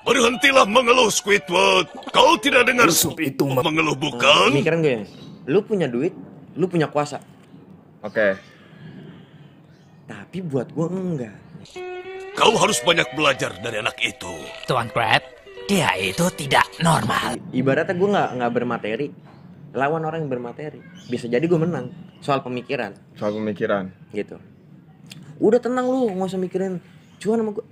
Berhentilah mengeluh, Squidward. Kau tidak dengar Sup itu mengeluh, bukan? Pemikiran gue, lu punya duit, lu punya kuasa. Oke. Tapi buat gue enggak. Kau harus banyak belajar dari anak itu. Tuan Crab, dia itu tidak normal. Ibaratnya gue nggak bermateri, lawan orang yang bermateri. Bisa jadi gue menang soal pemikiran. Soal pemikiran. Gitu. Udah tenang lu, nggak usah mikirin cuan sama gue.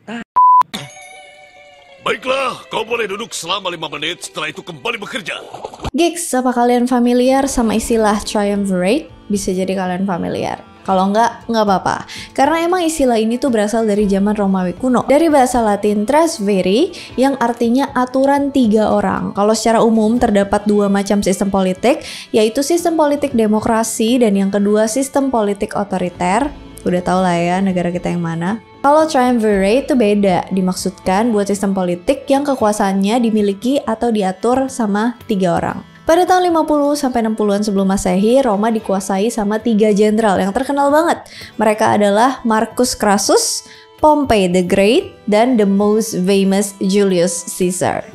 Baiklah, kau boleh duduk selama 5 menit, setelah itu kembali bekerja. Gigs, apa kalian familiar sama istilah triumvirate? Bisa jadi kalian familiar. Kalau nggak apa-apa. Karena emang istilah ini tuh berasal dari zaman Romawi kuno. Dari bahasa Latin triumvirate yang artinya aturan 3 orang. Kalau secara umum terdapat 2 macam sistem politik, yaitu sistem politik demokrasi dan yang kedua sistem politik otoriter. Udah tau lah ya negara kita yang mana. Kalau triumvirate itu beda, dimaksudkan buat sistem politik yang kekuasaannya dimiliki atau diatur sama 3 orang. Pada tahun 50 sampai 60-an sebelum Masehi, Roma dikuasai sama 3 jenderal yang terkenal banget. Mereka adalah Marcus Crassus, Pompey the Great, dan the most famous Julius Caesar.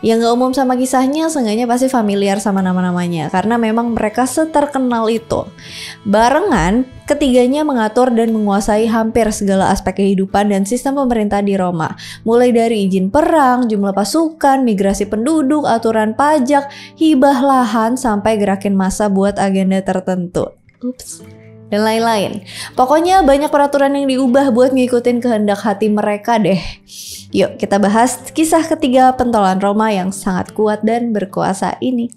Yang gak umum sama kisahnya, seenggaknya pasti familiar sama nama-namanya karena memang mereka seterkenal itu. Barengan, ketiganya mengatur dan menguasai hampir segala aspek kehidupan dan sistem pemerintah di Roma. Mulai dari izin perang, jumlah pasukan, migrasi penduduk, aturan pajak, hibah lahan, sampai gerakin massa buat agenda tertentu. Ups. Dan lain-lain. Pokoknya banyak peraturan yang diubah buat ngikutin kehendak hati mereka deh. Yuk kita bahas kisah ketiga pentolan Roma yang sangat kuat dan berkuasa ini.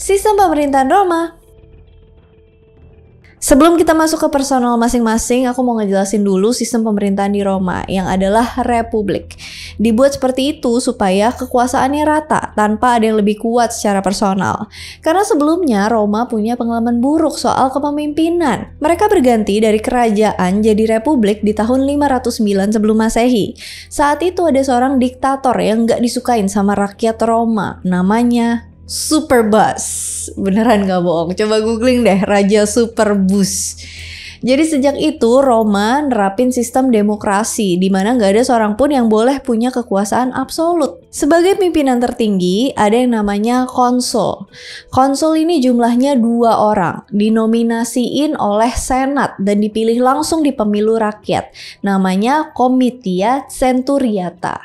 Sistem pemerintahan Roma. Sebelum kita masuk ke personal masing-masing, aku mau ngejelasin dulu sistem pemerintahan di Roma yang adalah republik. Dibuat seperti itu supaya kekuasaannya rata tanpa ada yang lebih kuat secara personal. Karena sebelumnya Roma punya pengalaman buruk soal kepemimpinan. Mereka berganti dari kerajaan jadi republik di tahun 509 sebelum Masehi. Saat itu ada seorang diktator yang gak disukain sama rakyat Roma, namanya Superbus. Beneran gak bohong, coba googling deh Raja Superbus. Jadi sejak itu Roma nerapin sistem demokrasi di mana gak ada seorang pun yang boleh punya kekuasaan absolut. Sebagai pimpinan tertinggi ada yang namanya konsul. Konsul ini jumlahnya 2 orang, dinominasiin oleh senat dan dipilih langsung di pemilu rakyat. Namanya Comitia Centuriata.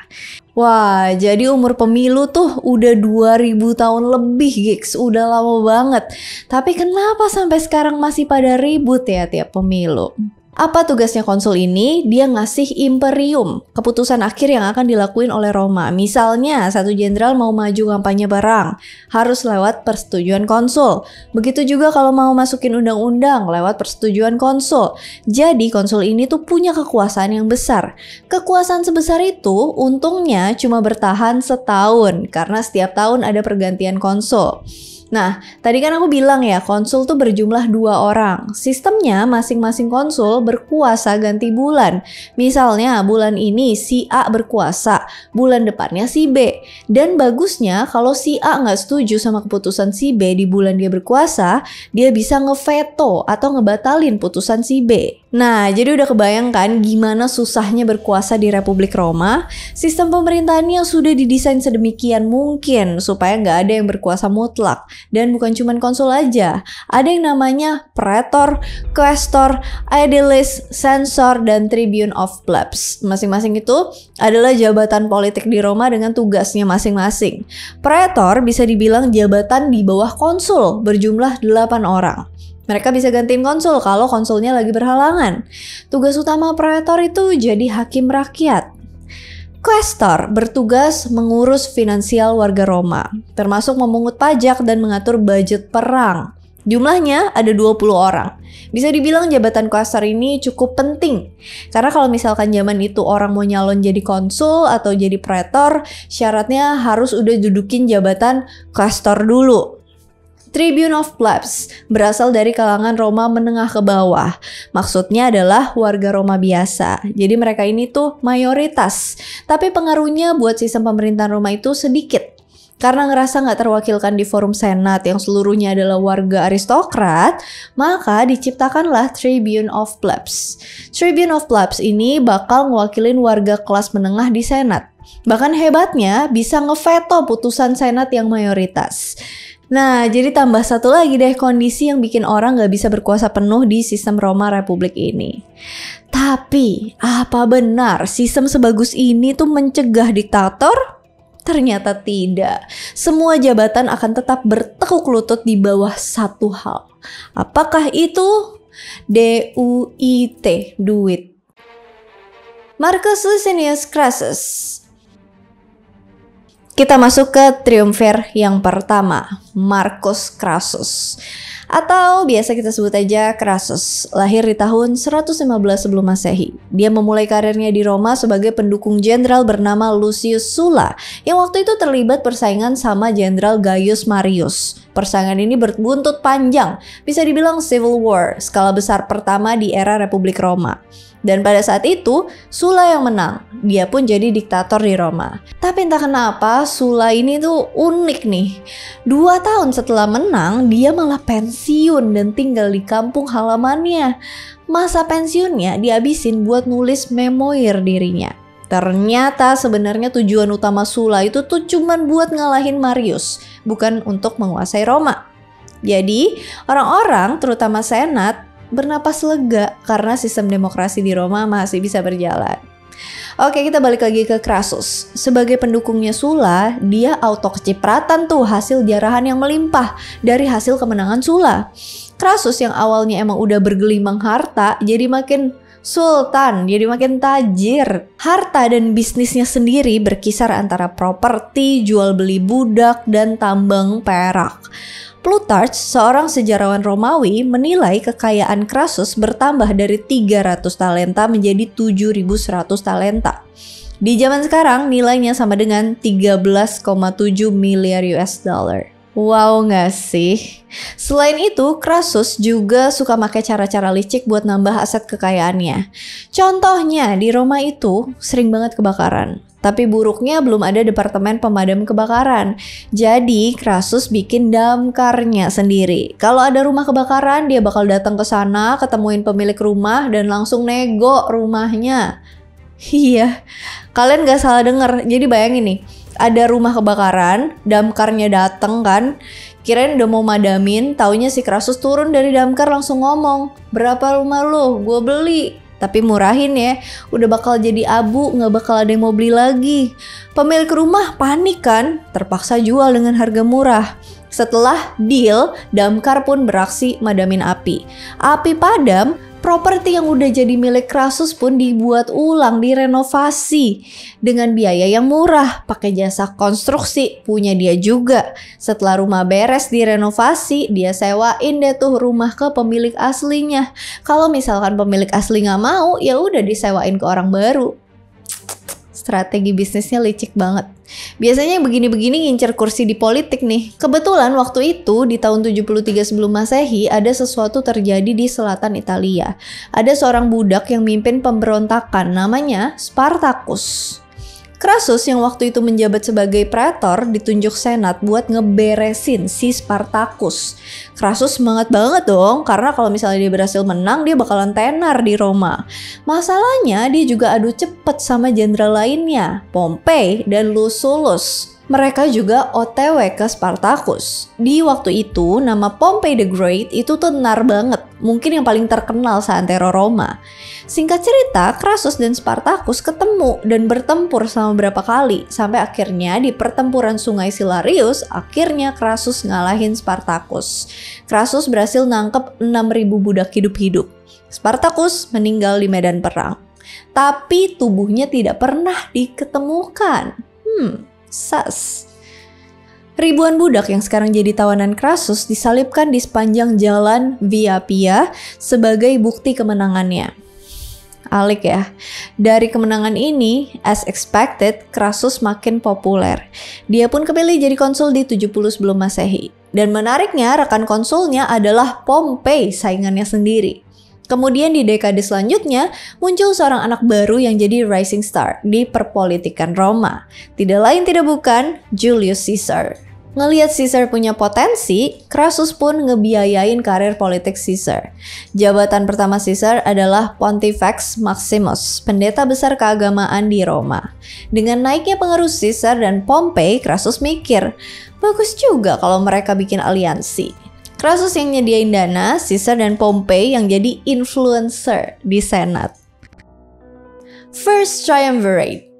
Wah, jadi umur pemilu tuh udah 2000 tahun lebih, gigs. Udah lama banget. Tapi kenapa sampai sekarang masih pada ribut ya tiap pemilu? Apa tugasnya konsul ini? Dia ngasih imperium, keputusan akhir yang akan dilakuin oleh Roma. Misalnya, satu jenderal mau maju kampanye barang, harus lewat persetujuan konsul. Begitu juga kalau mau masukin undang-undang, lewat persetujuan konsul. Jadi, konsul ini tuh punya kekuasaan yang besar. Kekuasaan sebesar itu, untungnya cuma bertahan setahun, karena setiap tahun ada pergantian konsul. Nah, tadi kan aku bilang ya, konsul tuh berjumlah 2 orang. Sistemnya masing-masing konsul berkuasa ganti bulan. Misalnya bulan ini si A berkuasa, bulan depannya si B. Dan bagusnya kalau si A nggak setuju sama keputusan si B di bulan dia berkuasa, dia bisa ngeveto atau ngebatalin putusan si B. Nah, jadi udah kebayangkan gimana susahnya berkuasa di Republik Roma. Sistem pemerintahannya sudah didesain sedemikian mungkin supaya nggak ada yang berkuasa mutlak. Dan bukan cuma konsul aja, ada yang namanya praetor, quaestor, aedilis, censor, dan tribune of plebs. Masing-masing itu adalah jabatan politik di Roma dengan tugasnya masing-masing. Praetor bisa dibilang jabatan di bawah konsul, berjumlah 8 orang. Mereka bisa gantiin konsul kalau konsulnya lagi berhalangan. Tugas utama praetor itu jadi hakim rakyat. Quaestor bertugas mengurus finansial warga Roma, termasuk memungut pajak dan mengatur budget perang. Jumlahnya ada 20 orang. Bisa dibilang jabatan quaestor ini cukup penting. Karena kalau misalkan zaman itu orang mau nyalon jadi konsul atau jadi praetor, syaratnya harus udah dudukin jabatan quaestor dulu. Tribune of Plebs berasal dari kalangan Roma menengah ke bawah. Maksudnya adalah warga Roma biasa. Jadi mereka ini tuh mayoritas. Tapi pengaruhnya buat sistem pemerintahan Roma itu sedikit. Karena ngerasa nggak terwakilkan di forum senat yang seluruhnya adalah warga aristokrat, maka diciptakanlah Tribune of Plebs. Tribune of Plebs ini bakal ngewakilin warga kelas menengah di senat. Bahkan hebatnya bisa ngeveto putusan senat yang mayoritas. Nah, jadi tambah satu lagi deh kondisi yang bikin orang nggak bisa berkuasa penuh di sistem Roma Republik ini. Tapi, apa benar sistem sebagus ini tuh mencegah diktator? Ternyata tidak. Semua jabatan akan tetap bertekuk lutut di bawah satu hal. Apakah itu? DUIT, duit. Marcus Licinius Crassus. Kita masuk ke triumvir yang pertama, Marcus Crassus. Atau biasa kita sebut aja Crassus, lahir di tahun 115 sebelum Masehi. Dia memulai karirnya di Roma sebagai pendukung jenderal bernama Lucius Sulla yang waktu itu terlibat persaingan sama jenderal Gaius Marius. Persaingan ini berbuntut panjang, bisa dibilang civil war, skala besar pertama di era Republik Roma. Dan pada saat itu, Sulla yang menang. Dia pun jadi diktator di Roma. Tapi entah kenapa, Sulla ini tuh unik nih. 2 tahun setelah menang, dia malah pensiun dan tinggal di kampung halamannya. Masa pensiunnya dihabisin buat nulis memoir dirinya. Ternyata sebenarnya tujuan utama Sulla itu tuh cuman buat ngalahin Marius, bukan untuk menguasai Roma. Jadi, orang-orang, terutama senat, bernapas lega karena sistem demokrasi di Roma masih bisa berjalan. Oke, kita balik lagi ke Crassus. Sebagai pendukungnya Sulla, dia auto kecipratan tuh hasil jarahan yang melimpah dari hasil kemenangan Sulla. Crassus yang awalnya emang udah bergelimang harta, jadi makin sultan, jadi makin tajir. Harta dan bisnisnya sendiri berkisar antara properti, jual beli budak, dan tambang perak. Plutarch, seorang sejarawan Romawi, menilai kekayaan Crassus bertambah dari 300 talenta menjadi 7.100 talenta. Di zaman sekarang nilainya sama dengan 13,7 miliar US dollar. Wow nggak sih? Selain itu, Crassus juga suka pakai cara-cara licik buat nambah aset kekayaannya. Contohnya, di Roma itu sering banget kebakaran. Tapi buruknya belum ada departemen pemadam kebakaran. Jadi Crassus bikin damkarnya sendiri. Kalau ada rumah kebakaran, dia bakal datang ke sana, ketemuin pemilik rumah dan langsung nego rumahnya. Iya, kalian gak salah denger. Jadi bayangin nih, ada rumah kebakaran, damkarnya dateng kan, kirain udah mau madamin, taunya si Crassus turun dari damkar langsung ngomong, "Berapa rumah lo? Gue beli." Tapi murahin ya, udah bakal jadi abu, gak bakal ada yang mau beli lagi. Pemilik rumah panik kan, terpaksa jual dengan harga murah. Setelah deal, damkar pun beraksi madamin api. Api padam, properti yang udah jadi milik Crassus pun dibuat ulang, direnovasi dengan biaya yang murah, pakai jasa konstruksi punya dia juga. Setelah rumah beres direnovasi, dia sewain deh tuh rumah ke pemilik aslinya. Kalau misalkan pemilik asli nggak mau, ya udah disewain ke orang baru. Strategi bisnisnya licik banget. Biasanya yang begini-begini ngincer kursi di politik nih. Kebetulan waktu itu di tahun 73 sebelum Masehi ada sesuatu terjadi di selatan Italia. Ada seorang budak yang mimpin pemberontakan namanya Spartacus. Crassus yang waktu itu menjabat sebagai praetor ditunjuk senat buat ngeberesin si Spartacus. Crassus semangat banget dong karena kalau misalnya dia berhasil menang dia bakalan tenar di Roma. Masalahnya dia juga adu cepet sama jenderal lainnya, Pompey dan Lucullus. Mereka juga OTW ke Spartacus. Di waktu itu nama Pompey the Great itu tenar banget, mungkin yang paling terkenal seantero Roma. Singkat cerita, Crassus dan Spartacus ketemu dan bertempur selama berapa kali, sampai akhirnya di pertempuran Sungai Silarius, akhirnya Crassus ngalahin Spartacus. Crassus berhasil nangkep 6.000 budak hidup-hidup. Spartacus meninggal di medan perang. Tapi tubuhnya tidak pernah diketemukan. Sas. Ribuan budak yang sekarang jadi tawanan Crassus disalibkan di sepanjang jalan Via Appia sebagai bukti kemenangannya. Alik ya. Dari kemenangan ini, as expected, Crassus makin populer. Dia pun kepilih jadi konsul di 70 sebelum Masehi. Dan menariknya, rekan konsulnya adalah Pompei, saingannya sendiri. Kemudian di dekade selanjutnya, muncul seorang anak baru yang jadi rising star di perpolitikan Roma. Tidak lain tidak bukan Julius Caesar. Ngelihat Caesar punya potensi, Crassus pun ngebiayain karir politik Caesar. Jabatan pertama Caesar adalah Pontifex Maximus, pendeta besar keagamaan di Roma. Dengan naiknya pengaruh Caesar dan Pompei, Crassus mikir, bagus juga kalau mereka bikin aliansi. Crassus yang nyediain dana, Caesar dan Pompei yang jadi influencer di Senat. First Triumvirate.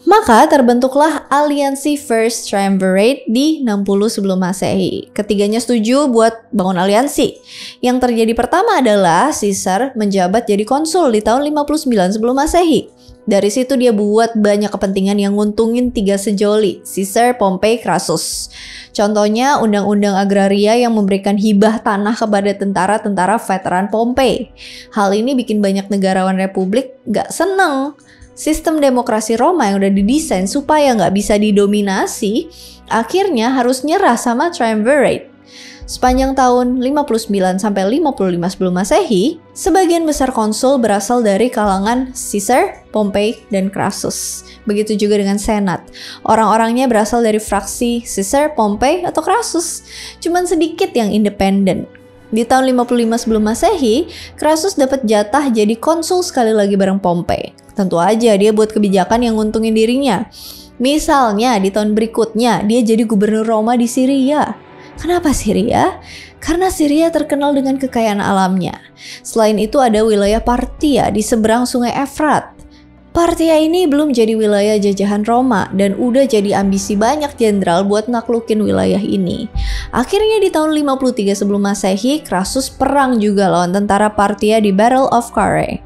Maka terbentuklah aliansi First Triumvirate di 60 sebelum Masehi. Ketiganya setuju buat bangun aliansi. Yang terjadi pertama adalah Caesar menjabat jadi konsul di tahun 59 sebelum Masehi. Dari situ dia buat banyak kepentingan yang nguntungin 3 sejoli, Caesar, Pompei, Crassus. Contohnya undang-undang agraria yang memberikan hibah tanah kepada tentara-tentara veteran Pompei. Hal ini bikin banyak negarawan republik gak seneng. Sistem demokrasi Roma yang udah didesain supaya nggak bisa didominasi, akhirnya harus nyerah sama Triumvirate. Sepanjang tahun 59 sampai 55 sebelum Masehi, sebagian besar konsul berasal dari kalangan Caesar, Pompei, dan Crassus. Begitu juga dengan Senat. Orang-orangnya berasal dari fraksi Caesar, Pompei, atau Crassus. Cuman sedikit yang independen. Di tahun 55 sebelum Masehi, Crassus dapat jatah jadi konsul sekali lagi bareng Pompei. Tentu aja dia buat kebijakan yang nguntungin dirinya. Misalnya di tahun berikutnya dia jadi gubernur Roma di Syria. Kenapa Syria? Karena Syria terkenal dengan kekayaan alamnya. Selain itu ada wilayah Parthia di seberang sungai Efrat. Parthia ini belum jadi wilayah jajahan Roma dan udah jadi ambisi banyak jenderal buat naklukin wilayah ini. Akhirnya di tahun 53 sebelum Masehi, Crassus perang juga lawan tentara Parthia di Battle of Carrhae.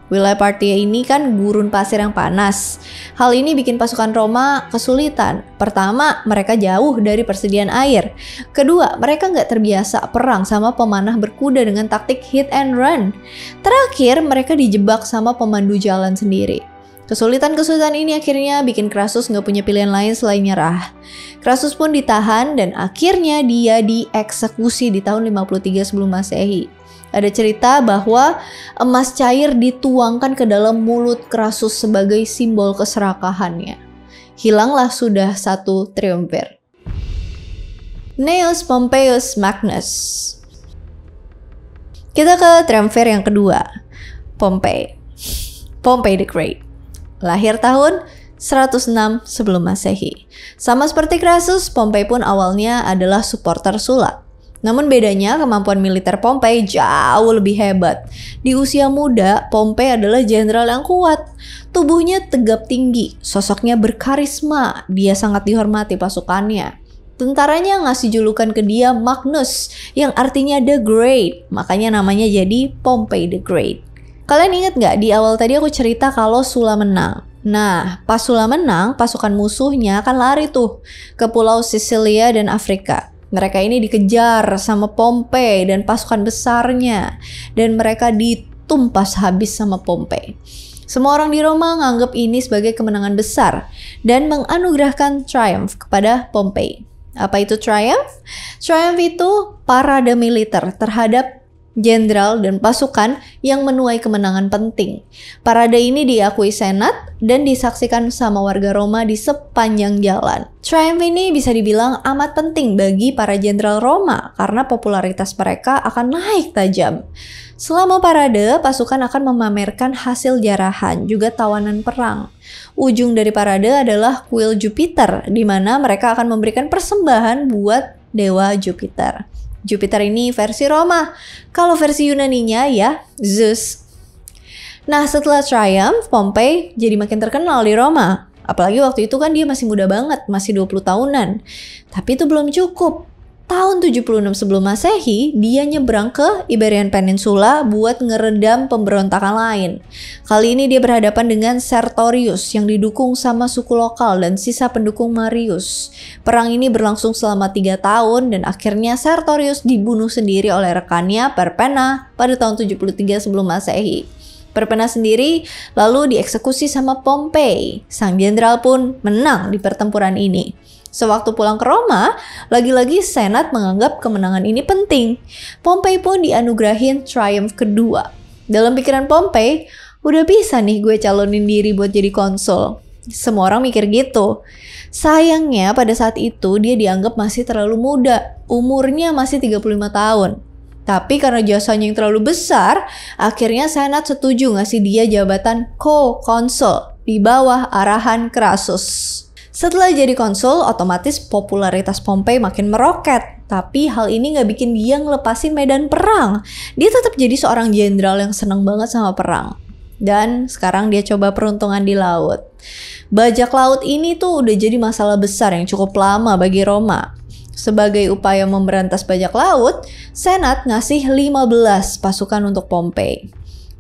Wilayah Parthia ini kan gurun pasir yang panas. Hal ini bikin pasukan Roma kesulitan. Pertama, mereka jauh dari persediaan air. Kedua, mereka nggak terbiasa perang sama pemanah berkuda dengan taktik hit and run. Terakhir, mereka dijebak sama pemandu jalan sendiri. Kesulitan-kesulitan ini akhirnya bikin Crassus nggak punya pilihan lain selain nyerah. Crassus pun ditahan dan akhirnya dia dieksekusi di tahun 53 sebelum Masehi. Ada cerita bahwa emas cair dituangkan ke dalam mulut Crassus sebagai simbol keserakahannya. Hilanglah sudah satu triumvir. Gnaeus Pompeius Magnus. Kita ke triumvir yang kedua, Pompei. Pompei the Great. Lahir tahun 106 sebelum Masehi. Sama seperti Crassus, Pompei pun awalnya adalah supporter Sulla. Namun bedanya kemampuan militer Pompei jauh lebih hebat. Di usia muda, Pompei adalah jenderal yang kuat. Tubuhnya tegap tinggi, sosoknya berkarisma, dia sangat dihormati pasukannya. Tentaranya ngasih julukan ke dia Magnus, yang artinya The Great, makanya namanya jadi Pompei the Great. Kalian ingat gak di awal tadi aku cerita kalau Sulla menang? Nah, pas Sulla menang, pasukan musuhnya akan lari tuh ke pulau Sisilia dan Afrika. Mereka ini dikejar sama Pompei dan pasukan besarnya. Dan mereka ditumpas habis sama Pompei. Semua orang di Roma menganggap ini sebagai kemenangan besar dan menganugerahkan triumph kepada Pompei. Apa itu triumph? Triumph itu parade militer terhadap jenderal dan pasukan yang menuai kemenangan penting. Parade ini diakui Senat dan disaksikan sama warga Roma di sepanjang jalan. Triumph ini bisa dibilang amat penting bagi para jenderal Roma karena popularitas mereka akan naik tajam. Selama parade, pasukan akan memamerkan hasil jarahan, juga tawanan perang. Ujung dari parade adalah kuil Jupiter, di mana mereka akan memberikan persembahan buat dewa Jupiter. Jupiter ini versi Roma. Kalau versi Yunaninya ya Zeus. Nah, setelah triumph, Pompei jadi makin terkenal di Roma. Apalagi waktu itu kan dia masih muda banget, masih 20 tahunan. Tapi itu belum cukup. Tahun 76 sebelum Masehi, dia nyebrang ke Iberian Peninsula buat ngeredam pemberontakan lain. Kali ini dia berhadapan dengan Sertorius yang didukung sama suku lokal dan sisa pendukung Marius. Perang ini berlangsung selama 3 tahun dan akhirnya Sertorius dibunuh sendiri oleh rekannya Perpenna pada tahun 73 sebelum Masehi. Perpenna sendiri lalu dieksekusi sama Pompei. Sang jenderal pun menang di pertempuran ini. Sewaktu pulang ke Roma, lagi-lagi Senat menganggap kemenangan ini penting. Pompei pun dianugerahin triumph kedua. Dalam pikiran Pompei, udah bisa nih gue calonin diri buat jadi konsul. Semua orang mikir gitu. Sayangnya pada saat itu dia dianggap masih terlalu muda. Umurnya masih 35 tahun. Tapi karena jasanya yang terlalu besar, akhirnya Senat setuju ngasih dia jabatan co-konsul di bawah arahan Crassus. Setelah jadi konsul, otomatis popularitas Pompei makin meroket. Tapi hal ini gak bikin dia ngelepasin medan perang. Dia tetap jadi seorang jenderal yang seneng banget sama perang. Dan sekarang dia coba peruntungan di laut. Bajak laut ini tuh udah jadi masalah besar yang cukup lama bagi Roma. Sebagai upaya memberantas bajak laut, Senat ngasih 15 pasukan untuk Pompei.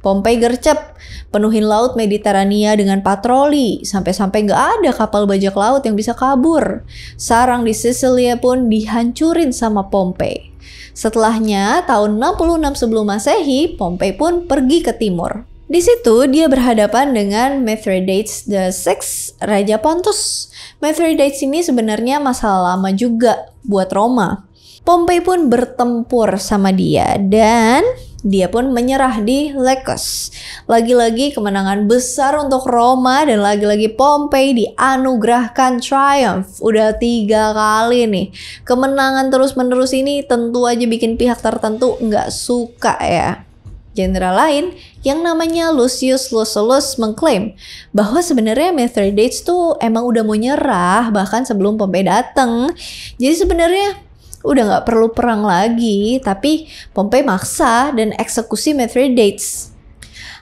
Pompei gercep, penuhin laut Mediterania dengan patroli, sampai-sampai gak ada kapal bajak laut yang bisa kabur. Sarang di Sisilia pun dihancurin sama Pompei. Setelahnya, tahun 66 sebelum Masehi, Pompei pun pergi ke timur. Di situ dia berhadapan dengan Mithridates VI, Raja Pontus. Mithridates ini sebenarnya masalah lama juga buat Roma. Pompei pun bertempur sama dia dan dia pun menyerah di Lekos. Lagi-lagi kemenangan besar untuk Roma dan lagi-lagi Pompei dianugerahkan triumph. Udah 3 kali nih. Kemenangan terus-menerus ini tentu aja bikin pihak tertentu nggak suka ya. Jenderal lain yang namanya Lucius Lucullus mengklaim bahwa sebenarnya Mithridates tuh emang udah mau nyerah bahkan sebelum Pompei datang. Jadi sebenarnya udah nggak perlu perang lagi, tapi Pompei maksa dan eksekusi Mithridates.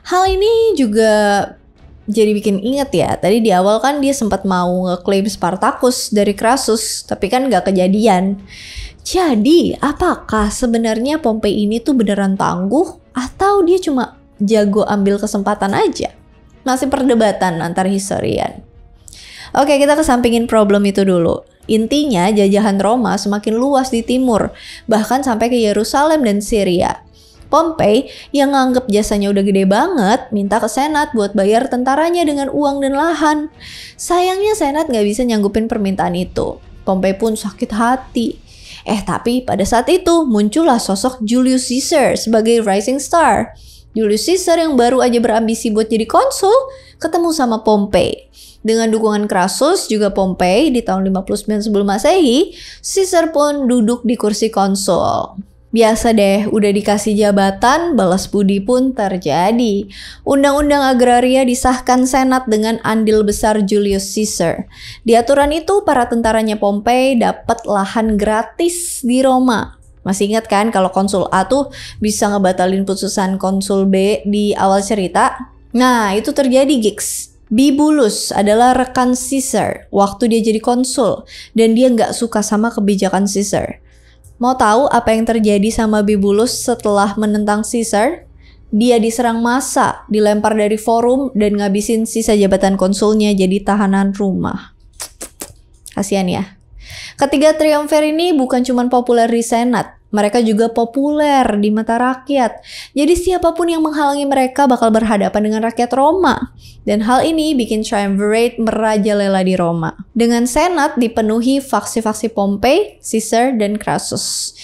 Hal ini juga jadi bikin inget ya, tadi di awal kan dia sempat mau ngeklaim Spartacus dari Crassus, tapi kan nggak kejadian. Jadi, apakah sebenarnya Pompei ini tuh beneran tangguh atau dia cuma jago ambil kesempatan aja? Masih perdebatan antar historian. Oke, kita kesampingin problem itu dulu. Intinya, jajahan Roma semakin luas di timur, bahkan sampai ke Yerusalem dan Syria. Pompei yang nganggep jasanya udah gede banget, minta ke Senat buat bayar tentaranya dengan uang dan lahan. Sayangnya Senat nggak bisa nyanggupin permintaan itu. Pompei pun sakit hati. Tapi pada saat itu muncullah sosok Julius Caesar sebagai rising star. Julius Caesar yang baru aja berambisi buat jadi konsul, ketemu sama Pompei. Dengan dukungan Crassus juga Pompei di tahun 59 sebelum Masehi, Caesar pun duduk di kursi konsul. Biasa deh, udah dikasih jabatan, balas budi pun terjadi. Undang-undang agraria disahkan Senat dengan andil besar Julius Caesar. Di aturan itu, para tentaranya Pompei dapat lahan gratis di Roma. Masih ingat kan kalau konsul A tuh bisa ngebatalin putusan konsul B di awal cerita? Nah, itu terjadi, gigs. Bibulus adalah rekan Caesar waktu dia jadi konsul dan dia nggak suka sama kebijakan Caesar. Mau tahu apa yang terjadi sama Bibulus setelah menentang Caesar? Dia diserang massa, dilempar dari forum dan ngabisin sisa jabatan konsulnya jadi tahanan rumah. Kasian ya. Ketiga triumvir ini bukan cuma populer di Senat, mereka juga populer di mata rakyat. Jadi siapapun yang menghalangi mereka bakal berhadapan dengan rakyat Roma. Dan hal ini bikin triumvirate merajalela di Roma. Dengan Senat dipenuhi faksi-faksi Pompei, Caesar, dan Crassus.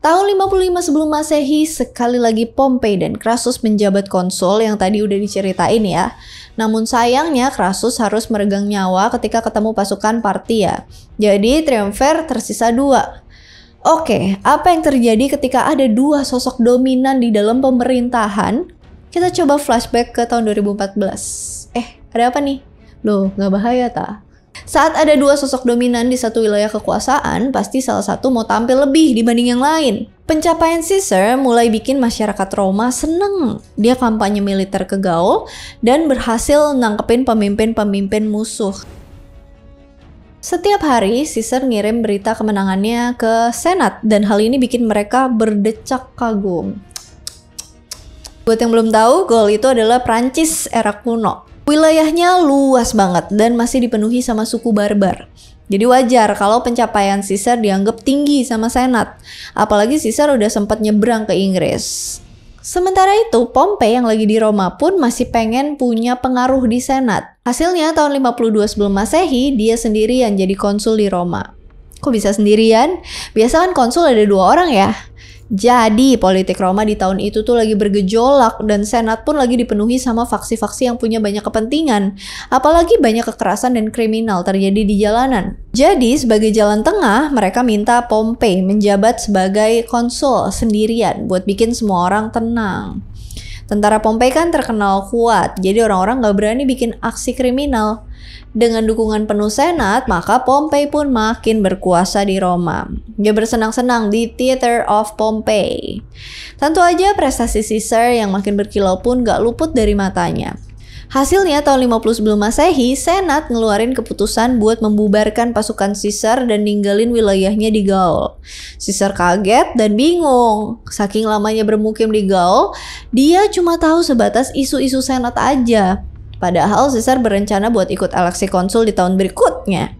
Tahun 55 sebelum Masehi, sekali lagi Pompei dan Crassus menjabat konsul yang tadi udah diceritain ya. Namun sayangnya Crassus harus meregang nyawa ketika ketemu pasukan Parthia. Jadi triumvir tersisa 2. Oke, apa yang terjadi ketika ada 2 sosok dominan di dalam pemerintahan? Kita coba flashback ke tahun 2014. Ada apa nih? Loh, nggak bahaya tak? Saat ada 2 sosok dominan di satu wilayah kekuasaan, pasti salah satu mau tampil lebih dibanding yang lain. Pencapaian Caesar mulai bikin masyarakat Roma seneng. Dia kampanye militer ke Gaul dan berhasil nangkepin pemimpin-pemimpin musuh. Setiap hari, Caesar ngirim berita kemenangannya ke Senat dan hal ini bikin mereka berdecak kagum. Buat yang belum tahu, Gaul itu adalah Prancis era kuno. Wilayahnya luas banget dan masih dipenuhi sama suku barbar. Jadi wajar kalau pencapaian Caesar dianggap tinggi sama Senat. Apalagi Caesar udah sempat nyebrang ke Inggris. Sementara itu, Pompei yang lagi di Roma pun masih pengen punya pengaruh di Senat. Hasilnya tahun 52 sebelum Masehi, dia sendirian jadi konsul di Roma. Kok bisa sendirian? Biasa kan konsul ada 2 orang ya. Jadi politik Roma di tahun itu tuh lagi bergejolak dan Senat pun lagi dipenuhi sama faksi-faksi yang punya banyak kepentingan. Apalagi banyak kekerasan dan kriminal terjadi di jalanan. Jadi sebagai jalan tengah mereka minta Pompei menjabat sebagai konsul sendirian buat bikin semua orang tenang. Tentara Pompei kan terkenal kuat, jadi orang-orang gak berani bikin aksi kriminal. Dengan dukungan penuh Senat, maka Pompei pun makin berkuasa di Roma. Dia bersenang-senang di Theater of Pompey. Tentu aja prestasi Caesar yang makin berkilau pun gak luput dari matanya. Hasilnya tahun 50 sebelum Masehi, Senat ngeluarin keputusan buat membubarkan pasukan Caesar dan ninggalin wilayahnya di Gaul. Caesar kaget dan bingung. Saking lamanya bermukim di Gaul, dia cuma tahu sebatas isu-isu Senat aja. Padahal Caesar berencana buat ikut eleksi konsul di tahun berikutnya.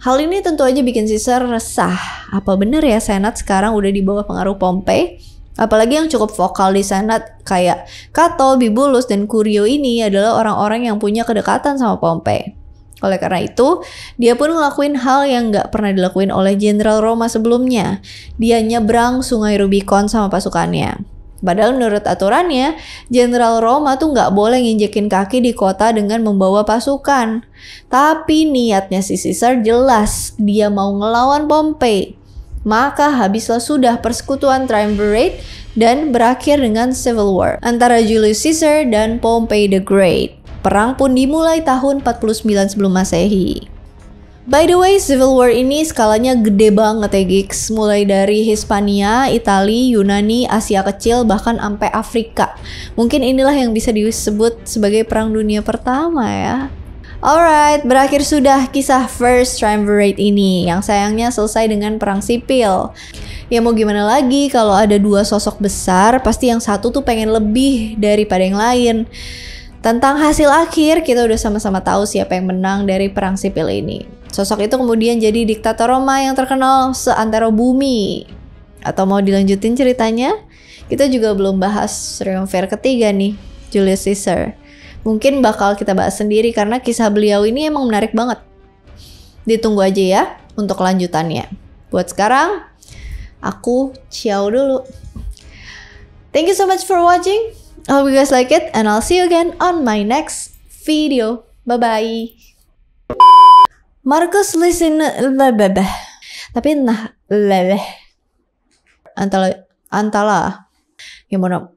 Hal ini tentu aja bikin Caesar resah. Apa bener ya Senat sekarang udah di bawah pengaruh Pompei? Apalagi yang cukup vokal di Senat kayak Cato, Bibulus, dan Curio ini adalah orang-orang yang punya kedekatan sama Pompei. Oleh karena itu, dia pun ngelakuin hal yang gak pernah dilakuin oleh Jenderal Roma sebelumnya. Dia nyebrang sungai Rubicon sama pasukannya. Padahal menurut aturannya, Jenderal Roma tuh gak boleh nginjekin kaki di kota dengan membawa pasukan. Tapi niatnya si Caesar jelas, dia mau ngelawan Pompei. Maka habislah sudah persekutuan Triumvirate dan berakhir dengan Civil War antara Julius Caesar dan Pompey the Great. Perang pun dimulai tahun 49 sebelum Masehi. By the way, Civil War ini skalanya gede banget ya gigs. Mulai dari Hispania, Italia, Yunani, Asia Kecil, bahkan sampai Afrika. Mungkin inilah yang bisa disebut sebagai Perang Dunia Pertama ya. Alright, berakhir sudah kisah First Triumvirate ini yang sayangnya selesai dengan perang sipil. Ya mau gimana lagi kalau ada 2 sosok besar, pasti yang satu tuh pengen lebih daripada yang lain. Tentang hasil akhir, kita udah sama-sama tahu siapa yang menang dari perang sipil ini. Sosok itu kemudian jadi diktator Roma yang terkenal seantero bumi. Atau mau dilanjutin ceritanya? Kita juga belum bahas triumvir ketiga nih, Julius Caesar. Mungkin bakal kita bahas sendiri karena kisah beliau ini emang menarik banget. Ditunggu aja ya untuk lanjutannya. Buat sekarang, aku ciao dulu. Thank you so much for watching. I hope you guys like it and I'll see you again on my next video. Bye-bye. Marcus listen tapi nah antara gimana